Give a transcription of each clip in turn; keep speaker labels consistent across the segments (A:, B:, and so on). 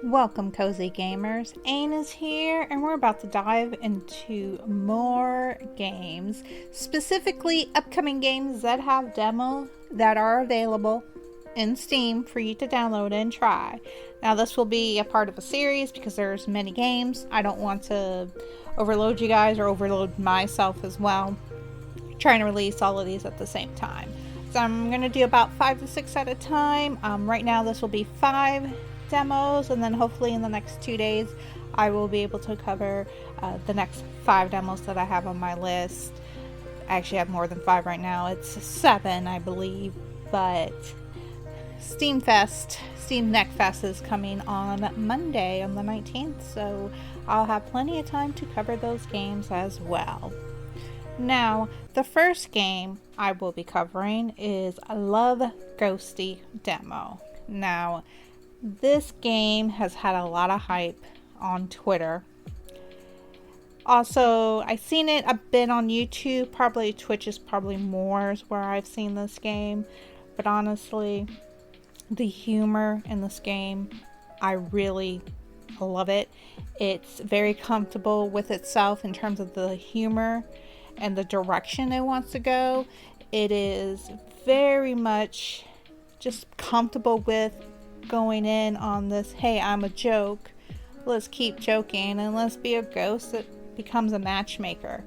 A: Welcome, cozy gamers. Aenne is here, and we're about to dive into more games, specifically upcoming games that have demos that are available in Steam for you to download and try. Now, this will be a part of a series because there's many games. I don't want to overload you guys or overload myself as well, trying to release all of these at the same time. So I'm going to do about 5 to 6 at a time. Right now this will be 5 demos, and then hopefully in the next 2 days I will be able to cover the next 5 demos that I have on my list. I actually have more than 5 right now. It's 7, I believe, but Steam Neck Fest is coming on Monday on the 19th, so I'll have plenty of time to cover those games as well. Now, the first game I will be covering is Love Ghostie demo. Now, this game has had a lot of hype on Twitter. Also, I've seen it a bit on YouTube. Probably Twitch is probably more is where I've seen this game. But honestly, the humor in this game, I really love it. It's very comfortable with itself in terms of the humor and the direction it wants to go. It is very much just comfortable with going in on this, hey, I'm a joke, let's keep joking and let's be a ghost that becomes a matchmaker.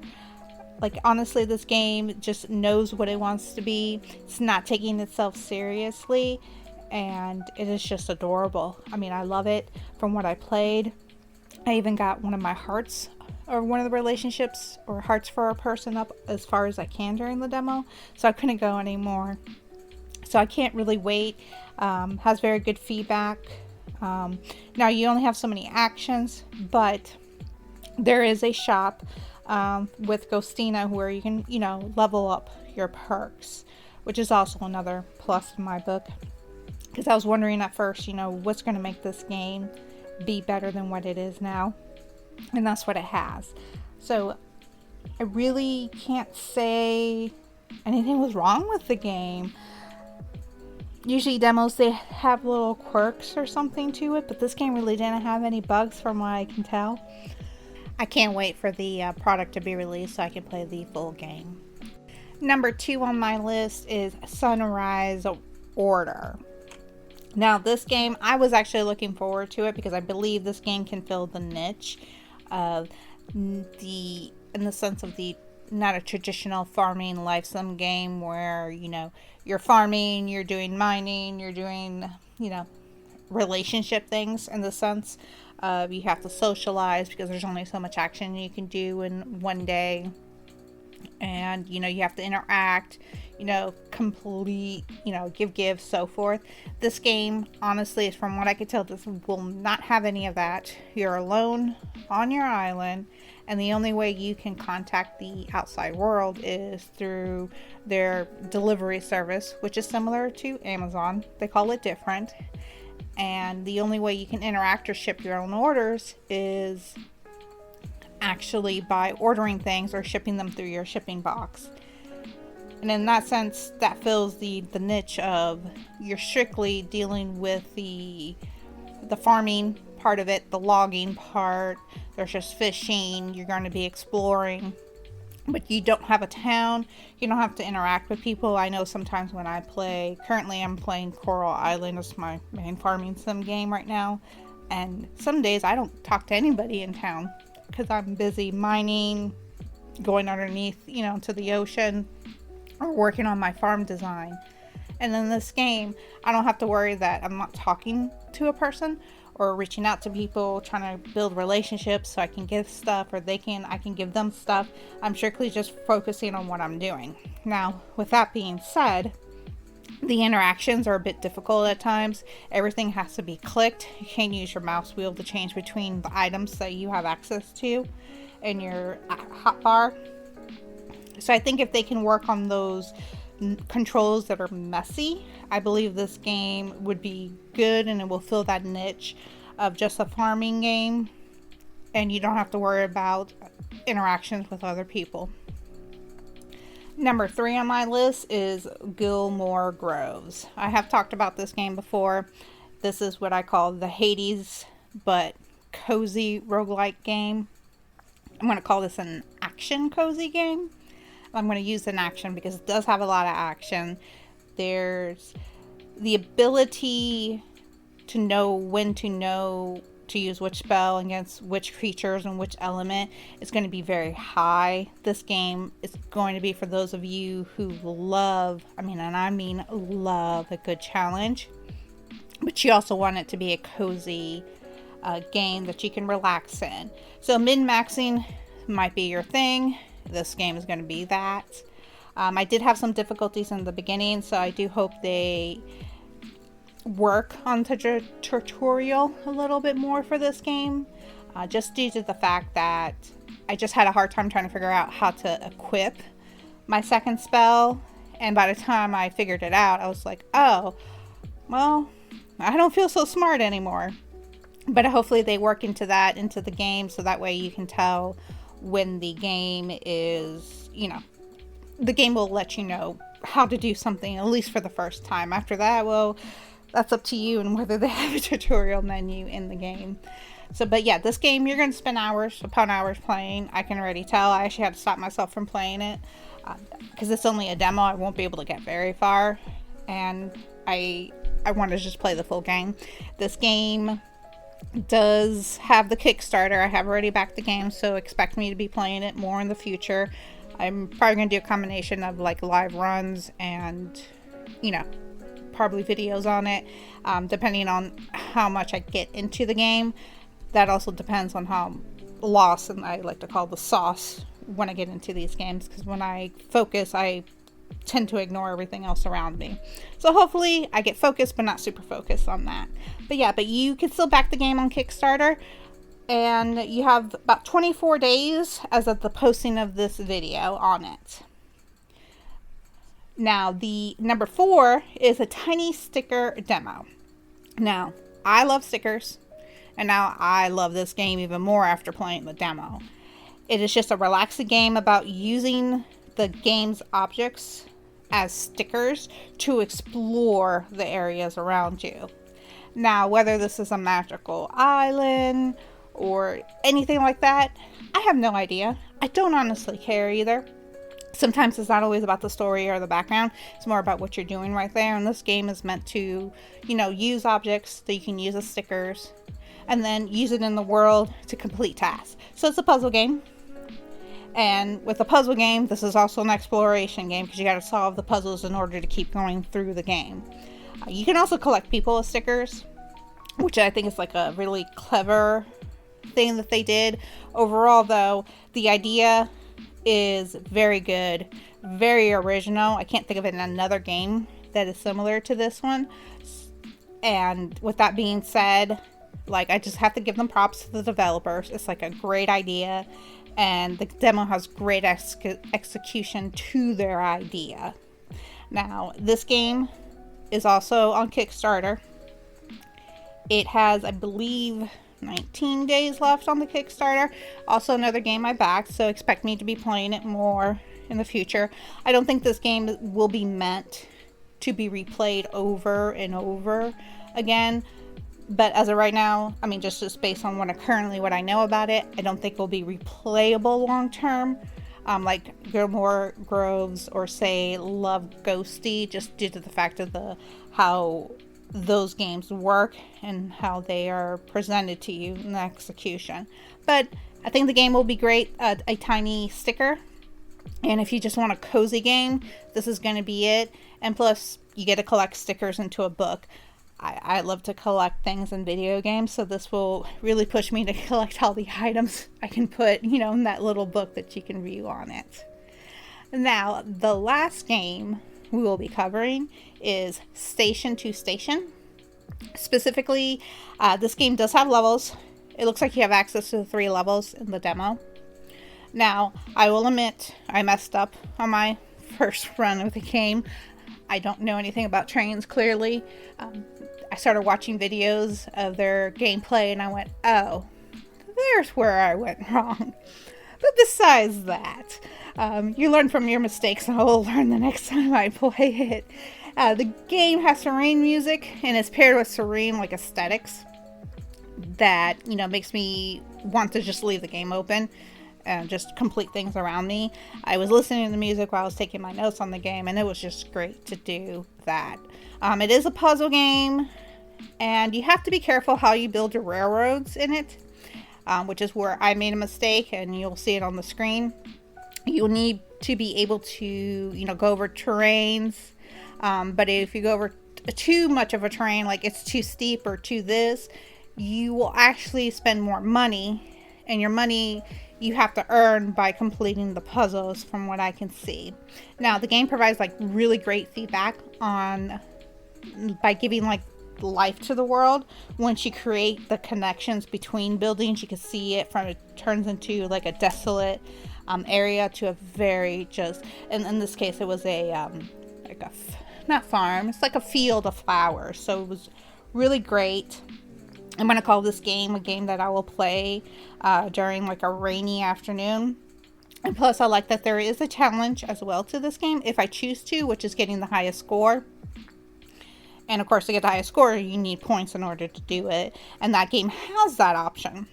A: Like, honestly, this game just knows what it wants to be. It's not taking itself seriously, and it is just adorable. I mean, I love it. From what I played, I even got one of my hearts, or one of the relationships or hearts for a person, up as far as I can during the demo, so I couldn't go anymore. So I can't really wait. Has very good feedback. Now, you only have so many actions, but there is a shop with Ghostina where you can, level up your perks, which is also another plus in my book, because I was wondering at first, what's going to make this game be better than what it is now. And that's what it has. So I really can't say anything was wrong with the game. Usually demos, they have little quirks or something to it, but this game really didn't have any bugs from what I can tell. I can't wait for the product to be released so I can play the full game. Number 2 on my list is Sunrise Order. Now, this game, I was actually looking forward to it because I believe this game can fill the niche of in the sense of the not a traditional farming life sim game where you're farming, you're doing mining, you're doing relationship things, in the sense of you have to socialize because there's only so much action you can do in one day, and you have to interact, complete, give, so forth. This game, honestly, from what I could tell, this will not have any of that. You're alone on your island, and the only way you can contact the outside world is through their delivery service, which is similar to Amazon. They call it different. And the only way you can interact or ship your own orders is actually by ordering things or shipping them through your shipping box. And in that sense, that fills the niche of you're strictly dealing with the farming part of it, the logging part. There's just fishing. You're going to be exploring, but you don't have a town. You don't have to interact with people. I know sometimes when I play, currently I'm playing Coral Island. It's my main farming sim game right now, and some days I don't talk to anybody in town because I'm busy mining, going underneath, to the ocean, or working on my farm design. And in this game, I don't have to worry that I'm not talking to a person or reaching out to people, trying to build relationships so I can give stuff, or I can give them stuff. I'm strictly just focusing on what I'm doing. Now, with that being said, the interactions are a bit difficult at times. Everything has to be clicked. You can't use your mouse wheel to change between the items that you have access to in your hotbar. So I think if they can work on those controls that are messy, I believe this game would be good, and it will fill that niche of just a farming game, and you don't have to worry about interactions with other people. Number 3 on my list is Grimoire Groves. I have talked about this game before. This is what I call the Hades but cozy roguelike game. I'm going to call this an action cozy game. I'm going to use an action because it does have a lot of action. There's the ability to know when to use which spell against which creatures and which element is going to be very high. This game is going to be for those of you who love, and I mean love, a good challenge. But you also want it to be a cozy game that you can relax in. So min-maxing might be your thing. This game is going to be that. I did have some difficulties in the beginning, so I do hope they work on the tutorial a little bit more for this game, just due to the fact that I just had a hard time trying to figure out how to equip my second spell, and by the time I figured it out, I was like, oh, well, I don't feel so smart anymore. But hopefully they work into the game, so that way you can tell when the game is, the game will let you know how to do something, at least for the first time. After that, well, that's up to you and whether they have a tutorial menu in the game. So, but yeah, this game, you're going to spend hours upon hours playing. I can already tell. I actually had to stop myself from playing it because it's only a demo. I won't be able to get very far, and I want to just play the full game. This game does have the Kickstarter. I have already backed the game, so expect me to be playing it more in the future. I'm probably going to do a combination of like live runs and, probably videos on it, depending on how much I get into the game. That also depends on how lost, and I like to call the sauce, when I get into these games, because when I focus, I tend to ignore everything else around me. So hopefully I get focused, but not super focused on that. But you can still back the game on Kickstarter, and you have about 24 days as of the posting of this video on it. Now, the number 4 is a tiny sticker demo. Now, I love stickers, and now I love this game even more after playing the demo. It is just a relaxing game about using the game's objects as stickers to explore the areas around you. Now, whether this is a magical island or anything like that, I have no idea. I don't honestly care either. Sometimes it's not always about the story or the background. It's more about what you're doing right there. And this game is meant to, use objects that you can use as stickers and then use it in the world to complete tasks. So it's a puzzle game. And with a puzzle game, this is also an exploration game because you got to solve the puzzles in order to keep going through the game. You can also collect people as stickers, which I think is like a really clever thing that they did. Overall, though, the idea is very good, very original. I can't think of another game that is similar to this one. And with that being said, I just have to give them props to the developers. It's like a great idea, and the demo has great execution to their idea. Now, this game is also on Kickstarter. It has, I believe, 19 days left on the Kickstarter. Also another game I backed, so expect me to be playing it more in the future. I don't think this game will be meant to be replayed over and over again, but as of right now, just based on what I know about it, I don't think it will be replayable long term, like Grimoire Groves or say Love Ghostie, just due to the fact of how those games work and how they are presented to you in the execution. But I think the game will be great. A tiny sticker, and if you just want a cozy game, this is going to be it. And plus, you get to collect stickers into a book. I love to collect things in video games, so this will really push me to collect all the items I can put, in that little book that you can view on it. Now, the last game we will be covering is Station to Station. Specifically, this game does have levels. It looks like you have access to the 3 levels in the demo. Now, I will admit, I messed up on my first run of the game. I don't know anything about trains, clearly. I started watching videos of their gameplay and I went, oh, there's where I went wrong. But besides that, you learn from your mistakes, and I will learn the next time I play it. The game has serene music and is paired with serene like aesthetics that, you know, makes me want to just leave the game open and just complete things around me. I was listening to the music while I was taking my notes on the game, and it was just great to do that. It is a puzzle game, and you have to be careful how you build your railroads in it, which is where I made a mistake, and you'll see it on the screen. You'll need to be able to, you know, go over terrains, but if you go over too much of a terrain, like it's too steep or too this, you will actually spend more money, and your money you have to earn by completing the puzzles, from what I can see. Now, the game provides like really great feedback by giving like life to the world. Once you create the connections between buildings, you can see it turns into like a desolate area to a very just, and in this case it was not farm, it's like a field of flowers. So it was really great. I'm going to call this game a game that I will play during like a rainy afternoon. And plus I like that there is a challenge as well to this game if I choose to, which is getting the highest score. And of course, to get the highest score, you need points in order to do it. And that game has that option.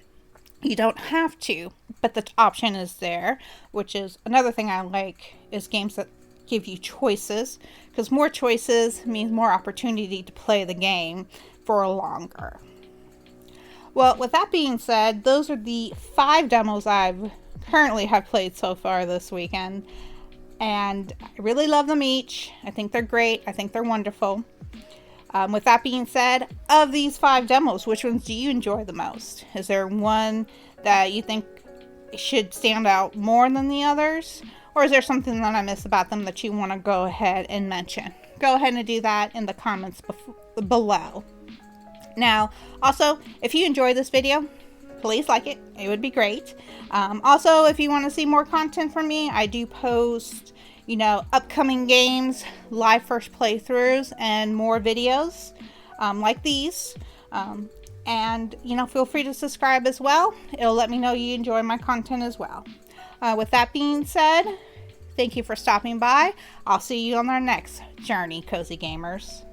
A: You don't have to, but the option is there, which is another thing I like, is games that give you choices, because more choices means more opportunity to play the game for longer. Well, with that being said, those are the 5 demos I've currently have played so far this weekend, and I really love them each. I think they're great. I think they're wonderful. With that being said, of these 5 demos, which ones do you enjoy the most? Is there one that you think should stand out more than the others? Or is there something that I miss about them that you want to go ahead and mention? Go ahead and do that in the comments below. Now, also, if you enjoyed this video, please like it. It would be great. Also, if you want to see more content from me, I do post, you know, upcoming games, live first playthroughs, and more videos like these. And, you know, feel free to subscribe as well. It'll let me know you enjoy my content as well. With that being said, thank you for stopping by. I'll see you on our next journey, Cozy Gamers.